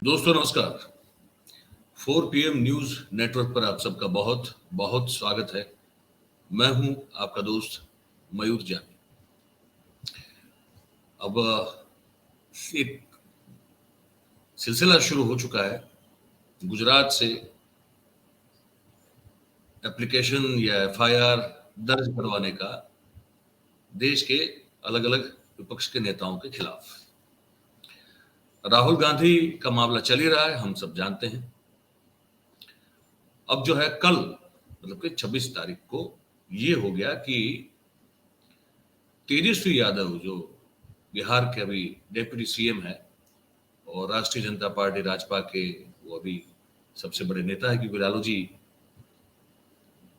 दोस्तों नमस्कार। 4 PM news network पर आप सबका बहुत बहुत स्वागत है। मैं हूं आपका दोस्त मयूर जानी। अब एक सिलसिला शुरू हो चुका है गुजरात से एप्लीकेशन या FIR दर्ज करवाने का देश के अलग अलग विपक्ष के नेताओं के खिलाफ। राहुल गांधी का मामला चल ही रहा है, हम सब जानते हैं। अब जो है कल मतलब कि 26 तारीख को ये हो गया कि तेजस्वी यादव जो बिहार के अभी डेप्यूटी CM है और राष्ट्रीय जनता पार्टी राजपा के वो अभी सबसे बड़े नेता है, क्योंकि लालू जी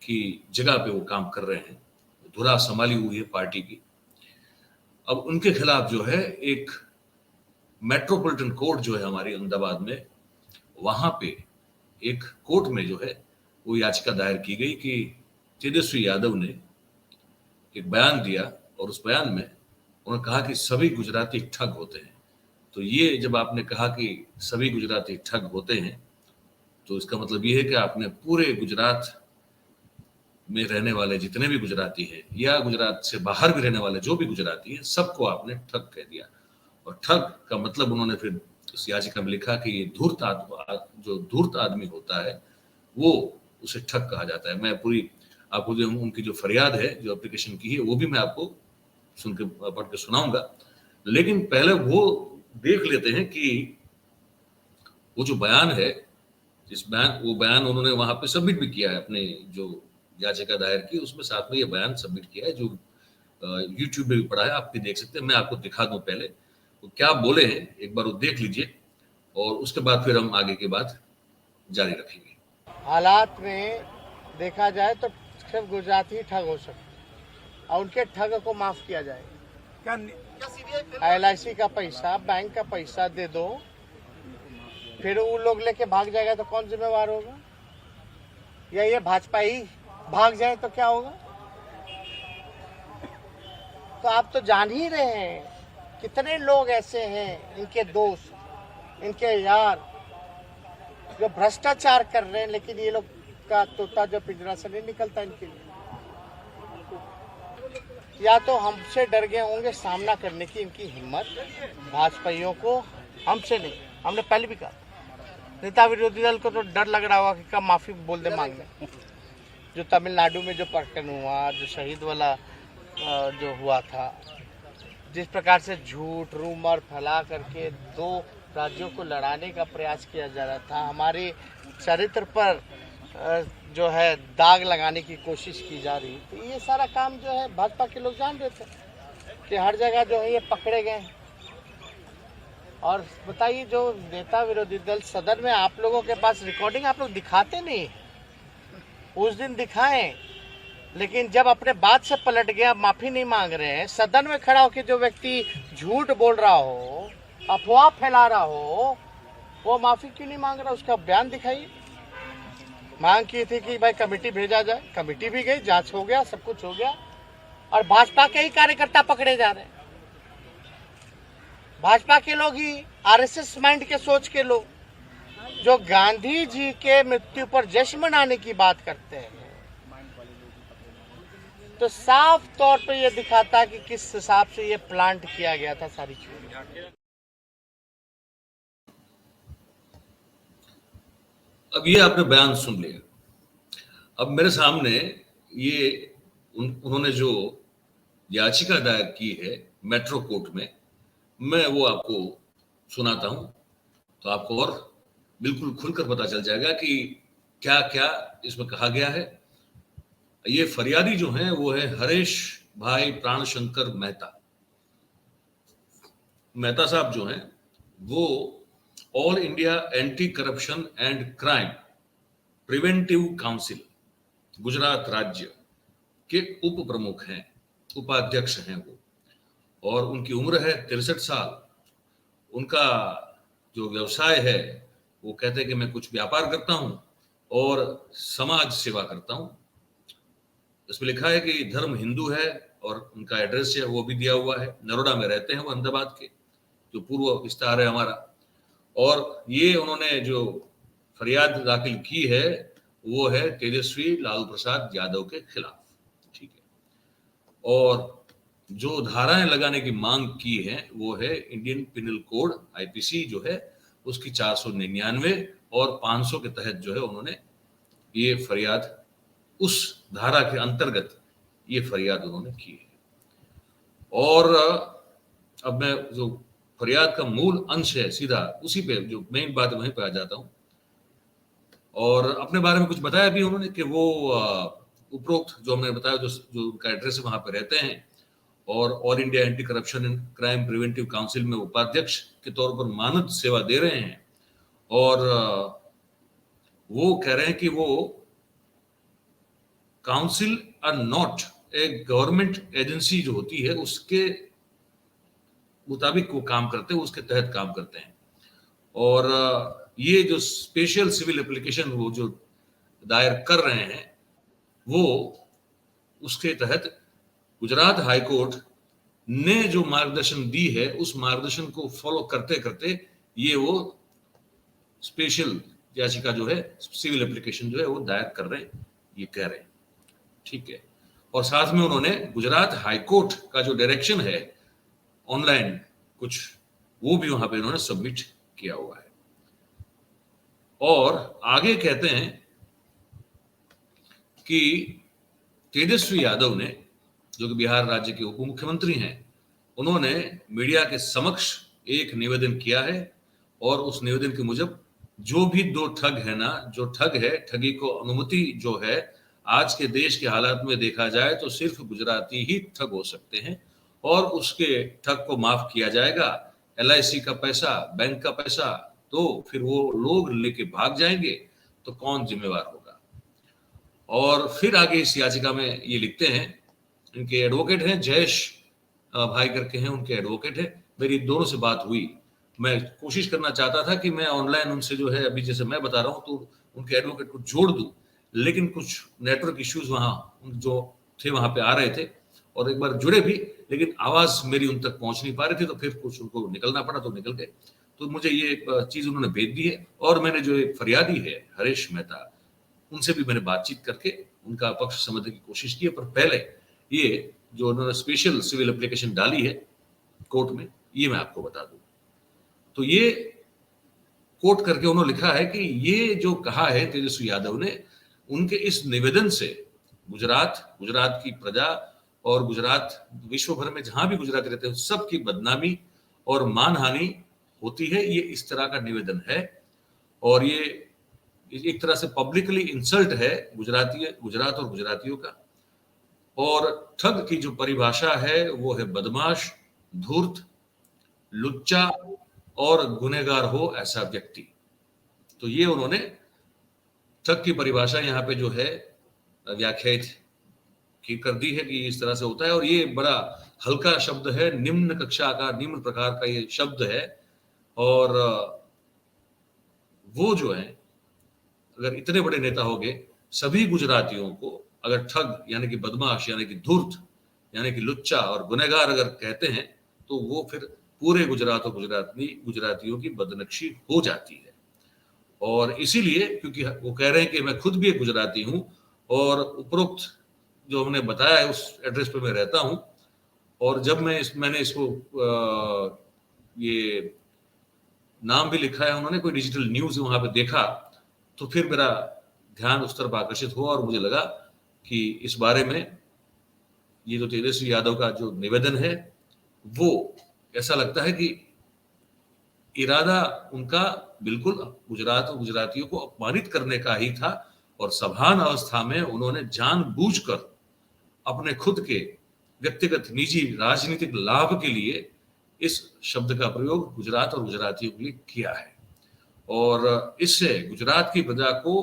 की जगह पे वो काम कर रहे हैं, धुरा संभाली हुई है पार्टी की। अब उनके खिलाफ जो है एक मेट्रोपॉलिटन कोर्ट जो है हमारी अहमदाबाद में, वहां पे एक कोर्ट में जो है वो याचिका दायर की गई कि तेजस्वी यादव ने एक बयान दिया और उस बयान में उन्होंने कहा कि सभी गुजराती ठग होते हैं। तो ये जब आपने कहा कि सभी गुजराती ठग होते हैं तो इसका मतलब ये है कि आपने पूरे गुजरात में रहने वाले जितने भी गुजराती हैं या गुजरात से बाहर भी रहने वाले जो भी गुजराती हैं सबको आपने ठग कह दिया। और ठग का मतलब उन्होंने फिर उस याचिका में लिखा कि ये जो धूर्त आदमी होता है वो उसे ठग कहा जाता है। मैं पूरी आपको जो उनकी जो फरियाद है जो एप्लीकेशन की है वो भी मैं आपको सुन के पढ़ के सुनाऊंगा, लेकिन पहले वो देख लेते हैं कि वो जो बयान है वो बयान उन्होंने वहां पे सबमिट भी किया है, अपने जो याचिका दायर की उसमें साथ में ये बयान सबमिट किया है जो यूट्यूब में भी पड़ा है, आप भी देख सकते हैं। मैं आपको दिखा दूं पहले वो क्या बोले हैं, एक बार वो देख लीजिए और उसके बाद फिर हम आगे की बात जारी रखेंगे। हालात में देखा जाए तो सिर्फ गुजराती ही ठग हो सकते और उनके ठग को माफ किया जाएगा। LIC का पैसा, बैंक का पैसा दे दो, फिर वो लोग लेके भाग जाएगा तो कौन जिम्मेवार होगा? या ये भाजपा ही भाग जाए तो क्या होगा? तो आप तो जान ही रहे हैं कितने लोग ऐसे हैं, इनके दोस्त, इनके यार, जो भ्रष्टाचार कर रहे हैं, लेकिन ये लोग का तोता जो पिंजरा से नहीं निकलता इनके लिए। या तो हमसे डर गए होंगे सामना करने की इनकी हिम्मत, भाजपाइयों को, हमसे नहीं। हमने पहले भी कहा नेता विरोधी दल को तो डर लग रहा होगा कि कब माफी बोल दे मांगने। जो तमिलनाडु में जो प्रकरण हुआ, जो शहीद वाला जो हुआ था, जिस प्रकार से झूठ रूमर फैला करके 2 राज्यों को लड़ाने का प्रयास किया जा रहा था, हमारे चरित्र पर जो है दाग लगाने की कोशिश की जा रही, तो ये सारा काम जो है भाजपा के लोग जान रहे थे कि हर जगह जो है ये पकड़े गए। और बताइए, जो नेता विरोधी दल सदन में, आप लोगों के पास रिकॉर्डिंग आप लोग दिखाते नहीं, उस दिन दिखाएं, लेकिन जब अपने बात से पलट गया, माफी नहीं मांग रहे हैं, सदन में खड़ा होकर जो व्यक्ति झूठ बोल रहा हो, अफवाह फैला रहा हो, वो माफी क्यों नहीं मांग रहा? उसका बयान दिखाइए। मांग की थी कि भाई कमेटी भेजा जाए, कमेटी भी गई, जांच हो गया, सब कुछ हो गया, और भाजपा के ही कार्यकर्ता पकड़े जा रहे हैं। भाजपा के लोग ही, RSS माइंड के सोच के लोग, जो गांधी जी के मृत्यु पर जश्न मनाने की बात करते हैं, तो साफ तौर पे ये दिखाता है कि किस हिसाब से ये प्लांट किया गया था सारी चीजें। अब ये आपने बयान सुन लिया। अब मेरे सामने ये उन्होंने जो याचिका दायर की है मेट्रो कोर्ट में, मैं वो आपको सुनाता हूं तो आपको और बिल्कुल खुलकर पता चल जाएगा कि क्या क्या इसमें कहा गया है। ये फरियादी जो है वो है हरेश भाई प्राणशंकर मेहता। मेहता साहब जो हैं वो all India anti corruption and crime preventive council Gujarat राज्य के उप प्रमुख हैं, उपाध्यक्ष हैं वो, और उनकी उम्र है 63 साल। उनका जो व्यवसाय है वो कहते हैं कि मैं कुछ व्यापार करता हूं और समाज सेवा करता हूं। इसमें लिखा है कि धर्म हिंदू है और उनका एड्रेस है वो भी दिया हुआ है। नरोडा में रहते हैं वो, अहमदाबाद के, जो पूर्व विस्तार है हमारा। और ये उन्होंने जो फरियाद दाखिल की है वो है तेजस्वी लालू प्रसाद यादव के खिलाफ, ठीक है। और जो धाराएं लगाने की मांग की है वो है इंडियन पिनल कोड आईपीसी जो है उसकी 499 और 500 के तहत जो है उन्होंने ये फरियाद, उस धारा के अंतर्गत ये फरियाद उन्होंने की है। और अब मैं जो फरियाद का मूल अंश है सीधा उसी पे, जो मेन बात है वहीं पे आ जाता हूं। और अपने बारे में कुछ बताया भी उन्होंने कि वो उपरोक्त जो हमने बताया जो उनका एड्रेस है वहां पे रहते हैं और all India anti corruption and crime preventive council में उपाध्यक्ष के तौर पर मानद सेवा दे रहे हैं। और वो कह रहे हैं कि वो काउंसिल आर नॉट एक गवर्नमेंट एजेंसी जो होती है उसके मुताबिक वो काम करते हैं, उसके तहत काम करते हैं। और ये जो स्पेशल सिविल एप्लीकेशन वो जो दायर कर रहे हैं वो उसके तहत गुजरात हाई कोर्ट ने जो मार्गदर्शन दी है उस मार्गदर्शन को फॉलो करते करते ये वो स्पेशल याचिका जो है, सिविल एप्लीकेशन जो है वो दायर कर रहे हैं, ये कह रहे हैं, ठीक है। और साथ में उन्होंने गुजरात हाई कोर्ट का जो डायरेक्शन है ऑनलाइन कुछ, वो भी वहां पे उन्होंने सबमिट किया हुआ है। और आगे कहते हैं कि तेजस्वी यादव ने, जो कि बिहार राज्य के उप मुख्यमंत्री हैं, उन्होंने मीडिया के समक्ष एक निवेदन किया है और उस निवेदन के मुजब जो भी दो ठग है ना, जो ठग है, ठगी को अनुमति जो है आज के देश के हालात में देखा जाए तो सिर्फ गुजराती ही ठग हो सकते हैं और उसके ठग को माफ किया जाएगा। LIC का पैसा, बैंक का पैसा तो फिर वो लोग लेके भाग जाएंगे तो कौन जिम्मेवार होगा। और फिर आगे इस याचिका में ये लिखते हैं, इनके एडवोकेट हैं जयेश भाई करके हैं, उनके एडवोकेट है, मेरी दोनों से बात हुई। मैं कोशिश करना चाहता था कि मैं ऑनलाइन उनसे जो है अभी जैसे मैं बता रहा हूँ तो उनके एडवोकेट को जोड़ दूं, लेकिन कुछ नेटवर्क इश्यूज वहां जो थे वहां पे आ रहे थे और एक बार जुड़े भी, लेकिन आवाज मेरी उन तक पहुंच नहीं पा रही थी तो फिर कुछ उनको निकलना पड़ा तो निकल गए। तो मुझे ये चीज उन्होंने भेज दी है और मैंने जो एक फरियादी है हरीश मेहता, उनसे भी मैंने बातचीत करके उनका पक्ष समझने की कोशिश की है। पर पहले ये जो उन्होंने स्पेशल सिविल एप्लीकेशन डाली है कोर्ट में, ये मैं आपको बता दूं। तो ये कोट करके उन्होंने लिखा है कि ये जो कहा है तेजस्वी यादव ने, उनके इस निवेदन से गुजरात की प्रजा और गुजरात विश्व भर में जहां भी गुजराती रहते हैं सबकी बदनामी और मानहानि होती है। ये इस तरह का निवेदन है और ये एक तरह से पब्लिकली इंसल्ट है गुजरात और गुजरातियों का। और ठग की जो परिभाषा है वो है बदमाश, धूर्त, लुच्चा और गुनहगार हो ऐसा व्यक्ति। तो ये उन्होंने ठग की परिभाषा यहाँ पे जो है व्याख्यायित की कर दी है कि इस तरह से होता है। और ये बड़ा हल्का शब्द है, निम्न कक्षा का, निम्न प्रकार का ये शब्द है। और वो जो है अगर इतने बड़े नेता हो गए, सभी गुजरातियों को अगर ठग यानी कि बदमाश यानी कि धूर्त यानी कि लुच्चा और गुनहगार अगर कहते हैं तो वो फिर पूरे गुजरात और गुजरातियों की बदनक्षी हो जाती है। और इसीलिए क्योंकि वो कह रहे हैं कि मैं खुद भी एक गुजराती हूं और उपरोक्त जो हमने बताया है उस एड्रेस पे मैं रहता हूं, और जब मैंने इसको ये नाम भी लिखा है उन्होंने, कोई डिजिटल न्यूज वहां पे देखा तो फिर मेरा ध्यान उस तरफ आकर्षित हुआ और मुझे लगा कि इस बारे में ये जो तेजस्वी यादव का जो निवेदन है वो ऐसा लगता है कि इरादा उनका बिल्कुल गुजरात और गुजरातियों को अपमानित करने का ही था और सभान अवस्था में उन्होंने जानबूझकर अपने खुद के व्यक्तिगत निजी राजनीतिक लाभ के लिए इस शब्द का प्रयोग गुजरात और गुजरातियों के लिए किया है। और इससे गुजरात की प्रजा को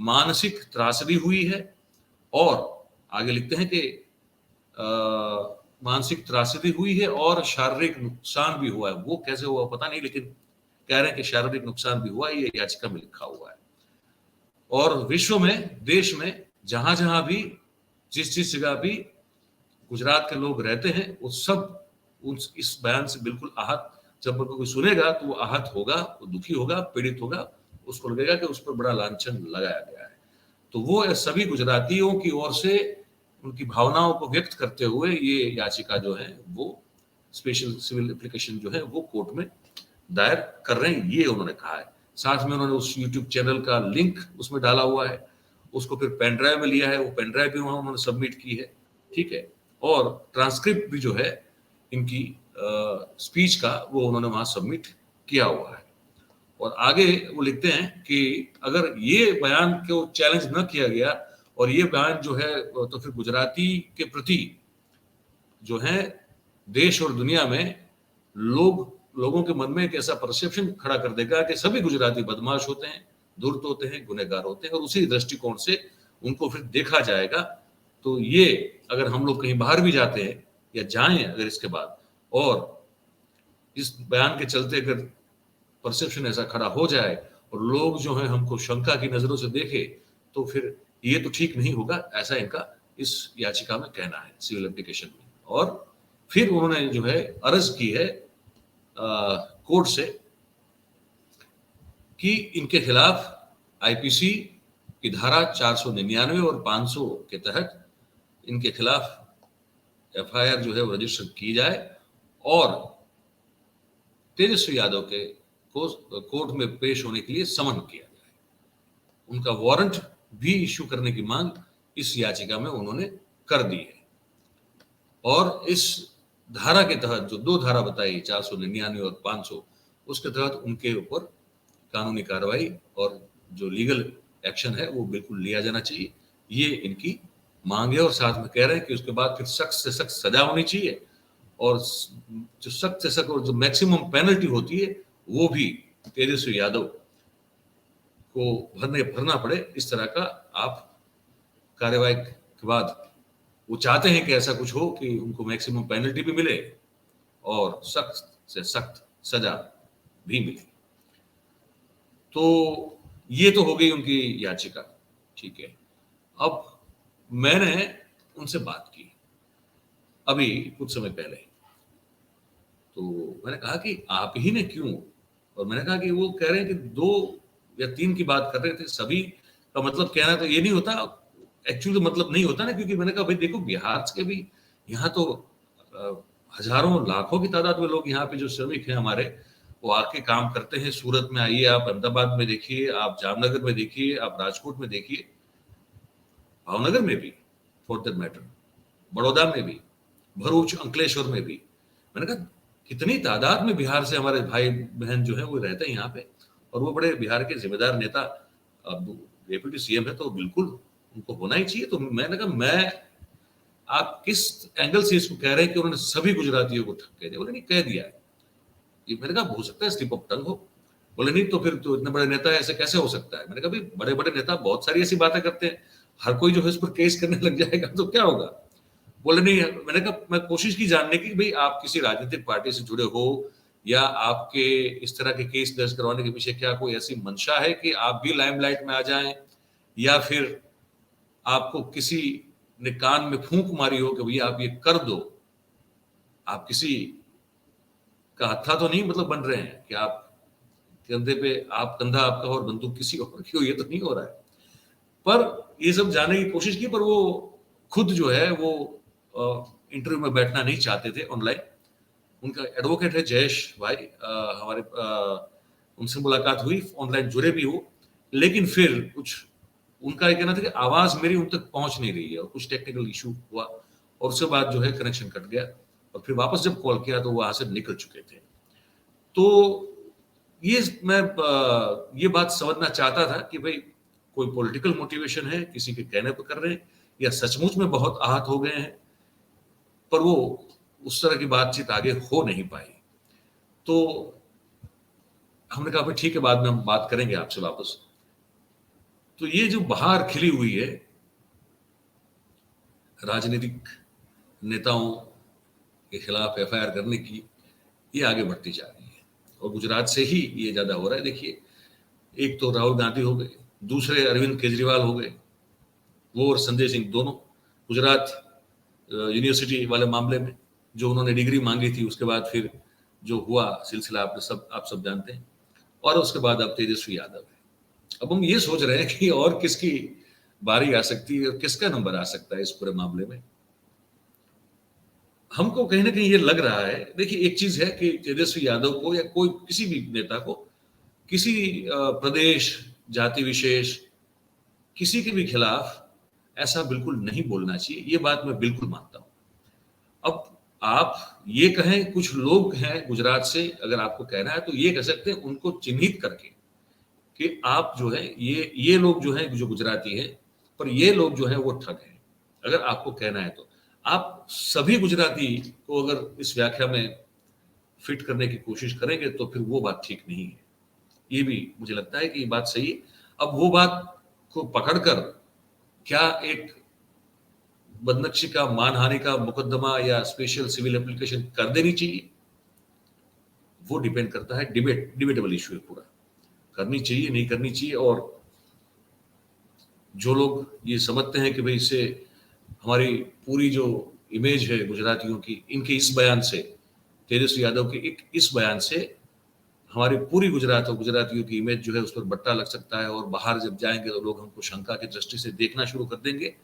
मानसिक त्रासदी हुई है। और आगे लिखते हैं कि मानसिक त्रासदी हुई है और शारीरिक नुकसान भी हुआ है। वो कैसे हुआ पता नहीं, लेकिन कह रहे हैं कि शारीरिक नुकसान भी हुआ, ये याचिका में लिखा हुआ है। और विश्व में, देश में जहां भी जिस जगह भी गुजरात के लोग रहते हैं वो सब इस बयान से बिल्कुल आहत जब कोई सुनेगा तो वो आहत होगा, वो दुखी होगा, पीड़ित होगा, उसको लगेगा कि उस पर बड़ा लांछन लगाया गया है। तो वो सभी गुजरातियों की ओर से उनकी भावनाओं को व्यक्त करते हुए ये याचिका जो है वो स्पेशल सिविल एप्लीकेशन जो है वो कोर्ट में दायर कर रहे हैं, ये उन्होंने कहा है। साथ में उन्होंने उस यूट्यूब चैनल का लिंक उसमें डाला हुआ है, उसको फिर पेन ड्राइव में लिया है, वो पेन ड्राइव भी वहां उन्होंने सबमिट की है, ठीक है। और ट्रांसक्रिप्ट भी जो है इनकी स्पीच का वो उन्होंने वहां सबमिट किया हुआ है। और आगे वो लिखते हैं कि अगर ये बयान को चैलेंज न किया गया और ये बयान जो है तो फिर गुजराती के प्रति जो है देश और दुनिया में लोगों के मन में एक ऐसा परसेप्शन खड़ा कर देगा कि सभी गुजराती बदमाश होते हैं, धूर्त होते हैं, गुनहगार होते हैं, और उसी दृष्टिकोण से उनको फिर देखा जाएगा। तो ये अगर हम लोग कहीं बाहर भी जाते हैं या जाएं अगर इसके बाद, और इस बयान के चलते अगर परसेप्शन ऐसा खड़ा हो जाए और लोग जो है हमको शंका की नजरों से देखे, तो फिर ये तो ठीक नहीं होगा, ऐसा इनका इस याचिका में कहना है सिविल एप्लीकेशन में। और फिर उन्होंने जो है अर्ज की है कोर्ट से कि इनके खिलाफ आईपीसी की धारा 499 और 500 के तहत इनके खिलाफ एफआईआर जो है वो रजिस्टर की जाए और तेजस्वी यादव के को कोर्ट में पेश होने के लिए समन किया जाए। उनका वारंट भी इश्यू करने की मांग इस याचिका में उन्होंने कर दी है। और इस धारा के तहत जो दो धारा बताई 499 और 500, उसके तहत उनके ऊपर कानूनी कार्रवाई और जो लीगल एक्शन है वो बिल्कुल लिया जाना चाहिए, ये इनकी मांग है। और साथ में कह रहे हैं कि उसके बाद फिर सख्त से सख्त सजा होनी चाहिए, और जो सख्त से सख्त और जो मैक्सिमम पेनल्टी होती है वो भी तेजस्वी यादव को भरना पड़े। इस तरह का आप कार्यवाही के बाद वो चाहते हैं कि ऐसा कुछ हो कि उनको मैक्सिमम पेनल्टी भी मिले और सख्त से सख्त सजा भी मिले। तो ये तो हो गई उनकी याचिका, ठीक है। अब मैंने उनसे बात की अभी कुछ समय पहले, तो मैंने कहा कि आप ही ने क्यों, और मैंने कहा कि वो कह रहे हैं कि 2 या 3 की बात कर रहे थे, सभी का मतलब कहना तो ये नहीं होता, एक्चुअली मतलब नहीं होता ना, क्योंकि मैंने कहा भाई देखो बिहार के भी यहाँ तो हजारों लाखों की तादाद में लोग यहाँ पे जो श्रमिक हैं हमारे, वो आके काम करते हैं। सूरत में आइए, आप अहमदाबाद में देखिए, आप जामनगर में देखिए, आप राजकोट में देखिए, भावनगर में भी फॉर दैट मैटर, बड़ौदा में भी, भरूच अंकलेश्वर में भी। मैंने कहा कितनी तादाद में बिहार से हमारे भाई बहन जो है वो रहते हैं यहाँ पे, और वो बड़े बिहार के जिम्मेदार नेता, अब डेप्यूटी सीएम है तो बिल्कुल उनको होना ही चाहिए। तो मैंने कहा मैं आप किस एंगल से इसको कह रहे हैं कि उन्होंने सभी गुजरातियों को ठग कह दिया? बोले नहीं कह दिया है। ये मैंने कहा हो सकता है स्लिप ऑफ टंग हो। बोले नहीं तो फिर तो इतने बड़े नेता ऐसे कैसे हो सकता है? मैंने कहा भाई बड़े बड़े नेता बहुत सारी ऐसी बातें करते हैं, हर कोई जो है इस पर केस करने लग जाएगा तो क्या होगा? बोले नहीं। मैंने कहा मैं कोशिश की जानने की भाई आप किसी राजनीतिक पार्टी से जुड़े हो या आपके इस तरह के केस दर्ज करवाने के पीछे क्या कोई ऐसी मंशा है कि आप भी लाइमलाइट में आ जाएं, या फिर आपको किसी ने कान में फूंक मारी हो कि भैया आप ये कर दो। आप किसी का हत्था तो नहीं मतलब बन रहे हैं कि आप कंधे पे आप कंधा आपका और बंदूक किसी और की हो, ये तो नहीं हो रहा है। पर ये सब जानने की कोशिश की, पर वो खुद जो है वो इंटरव्यू में बैठना नहीं चाहते थे ऑनलाइन। उनका एडवोकेट है जयेश भाई, हमारे उनसे मुलाकात हुई, ऑनलाइन जुड़े भी हो, लेकिन फिर कुछ उनका कहना था कि आवाज मेरी उन तक पहुंच नहीं रही है, और कुछ टेक्निकल इशू हुआ और उसके बाद जो है कनेक्शन कट गया, और फिर वापस जब कॉल किया तो वहां से निकल चुके थे। तो ये मैं ये बात समझना चाहता था कि भाई कोई पॉलिटिकल मोटिवेशन है, किसी के कहने पर कर रहे हैं, या सचमुच में बहुत आहत हो गए हैं, पर वो उस तरह की बातचीत आगे हो नहीं पाई। तो हमने कहा भाई ठीक है, बाद में हम बात करेंगे आपसे वापस। तो ये जो बहार खिली हुई है राजनीतिक नेताओं के खिलाफ एफआईआर करने की, ये आगे बढ़ती जा रही है, और गुजरात से ही ये ज्यादा हो रहा है। देखिए, एक तो राहुल गांधी हो गए, दूसरे अरविंद केजरीवाल हो गए, वो और संजय सिंह दोनों गुजरात यूनिवर्सिटी वाले मामले में जो उन्होंने डिग्री मांगी थी, उसके बाद फिर जो हुआ सिलसिला आप सब जानते हैं, और उसके बाद अब तेजस्वी यादव है। अब हम ये सोच रहे हैं कि और किसकी बारी आ सकती है और किसका नंबर आ सकता है इस पूरे मामले में। हमको कहीं ना कहीं ये लग रहा है, देखिए एक चीज है कि तेजस्वी यादव को या कोई किसी भी नेता को किसी प्रदेश, जाति विशेष, किसी के भी खिलाफ ऐसा बिल्कुल नहीं बोलना चाहिए, ये बात मैं बिल्कुल मानता हूं। अब आप ये कहें, कुछ लोग हैं गुजरात से, अगर आपको कहना है तो ये कह सकते हैं उनको चिन्हित करके कि आप जो है ये लोग जो हैं जो गुजराती हैं, पर ये लोग जो हैं वो ठग हैं, अगर आपको कहना है तो। आप सभी गुजराती को अगर इस व्याख्या में फिट करने की कोशिश करेंगे तो फिर वो बात ठीक नहीं है। ये भी मुझे लगता है कि ये बात सही है। अब वो बात को पकड़कर क्या एक बदनक्षी का, मानहानि का मुकदमा या स्पेशल सिविल एप्लीकेशन कर देनी चाहिए, वो डिपेंड करता है, डिबेटेबल इशू है पूरा, करनी चाहिए नहीं करनी चाहिए। और जो लोग ये समझते हैं कि भाई इससे हमारी पूरी जो इमेज है गुजरातियों की, इनके इस बयान से, तेजस्वी यादव के एक इस बयान से हमारी पूरी गुजरात और गुजरातियों की इमेज जो है उस पर बट्टा लग सकता है, और बाहर जब जाएंगे तो लोग हमको शंका की दृष्टि से देखना शुरू कर देंगे,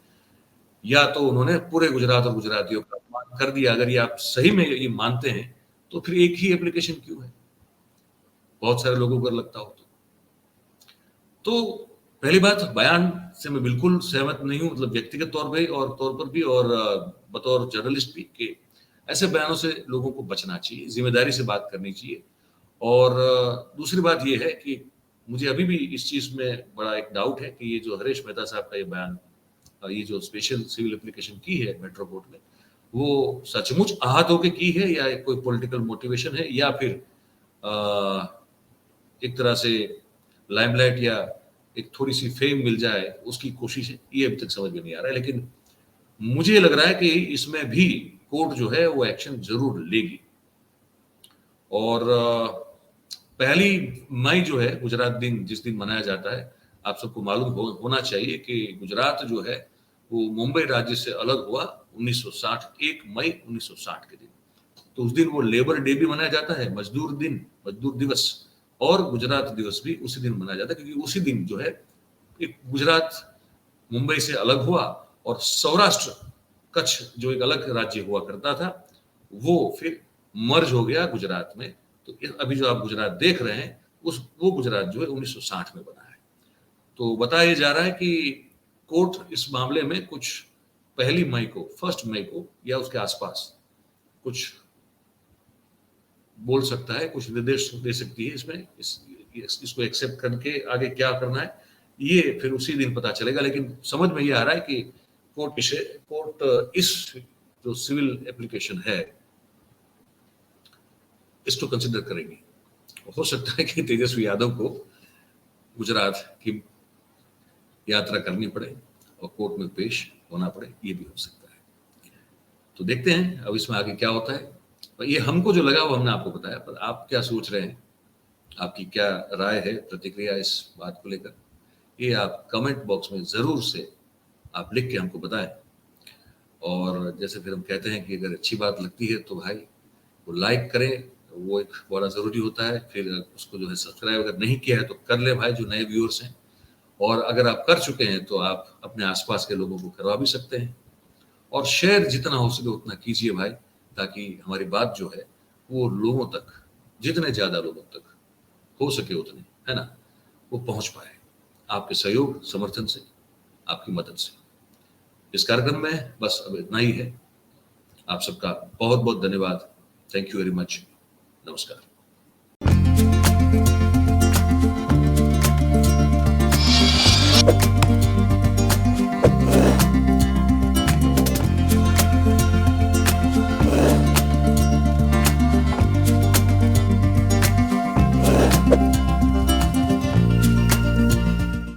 या तो उन्होंने पूरे गुजरात और गुजरातियों का अपमान कर दिया। अगर ये आप सही में ये मानते हैं तो फिर एक ही एप्लीकेशन क्यों है, बहुत सारे लोगों को लगता हो तो पहली बात, बयान से मैं बिल्कुल सहमत नहीं हूं, मतलब व्यक्तिगत तौर पर भी और बतौर जर्नलिस्ट भी, कि ऐसे बयानों से लोगों को बचना चाहिए, जिम्मेदारी से बात करनी चाहिए। और दूसरी बात यह है कि मुझे अभी भी इस चीज में बड़ा एक डाउट है कि ये जो हरीश मेहता साहब का ये बयान, ये जो स्पेशल सिविल एप्लीकेशन की है मेट्रो कोर्ट में, वो सचमुच आहत होकर की है या कोई पॉलिटिकल मोटिवेशन है, या फिर एक तरह से लाइमलाइट या एक थोड़ी सी फेम मिल जाए उसकी कोशिश है, ये अभी तक समझ में नहीं आ रहा है। लेकिन मुझे लग रहा है कि इसमें भी कोर्ट जो है वो एक्शन जरूर लेगी। और 1 मई जो है गुजरात दिन, जिस दिन मनाया जाता है, आप सबको मालूम होना चाहिए कि गुजरात जो है वो मुंबई राज्य से अलग हुआ 1960, 1 मई 1960 के दिन। तो उस दिन वो लेबर डे भी मनाया जाता है, मजदूर दिवस, और गुजरात दिवस भी उसी दिन मनाया जाता है, क्योंकि उसी दिन जो है एक गुजरात मुंबई से अलग हुआ और सौराष्ट्र, कच्छ जो एक अलग राज्य हुआ करता था, वो फिर मर्ज हो गया गुजरात में। तो अभी जो आप गुजरात देख रहे हैं वो गुजरात जो है 1960 में बना है। तो बताया जा रहा है कि कोर्ट इस मामले में कुछ 1 मई को या उसके आसपास कुछ बोल सकता है, कुछ निर्देश दे सकती है इसमें, इसको एक्सेप्ट करके आगे क्या करना है ये फिर उसी दिन पता चलेगा। लेकिन समझ में ये आ रहा है कि कोर्ट इस जो सिविल एप्लीकेशन है इसको कंसिडर करेंगे। हो सकता है कि तेजस्वी यादव को गुजरात की यात्रा करनी पड़े और कोर्ट में पेश होना पड़े, ये भी हो सकता है। तो देखते हैं अब इसमें आगे क्या होता है। ये हमको जो लगा वो हमने आपको बताया, पर आप क्या सोच रहे हैं, आपकी क्या राय है, प्रतिक्रिया इस बात को लेकर, ये आप कमेंट बॉक्स में जरूर से आप लिख के हमको बताएं। और जैसे फिर हम कहते हैं कि अगर अच्छी बात लगती है तो भाई वो लाइक करें, वो एक बड़ा जरूरी होता है। फिर उसको जो है सब्सक्राइब अगर नहीं किया है तो कर ले भाई, जो नए व्यूअर्स हैं। और अगर आप कर चुके हैं तो आप अपने आसपास के लोगों को करवा भी सकते हैं। और शेयर जितना हो सके उतना कीजिए भाई, ताकि हमारी बात जो है वो लोगों तक, जितने ज्यादा लोगों तक हो सके उतने, है ना, वो पहुंच पाए आपके सहयोग समर्थन से, आपकी मदद से। इस कार्यक्रम में बस अब इतना ही है। आप सबका बहुत बहुत धन्यवाद। Thank you very much. नमस्कार।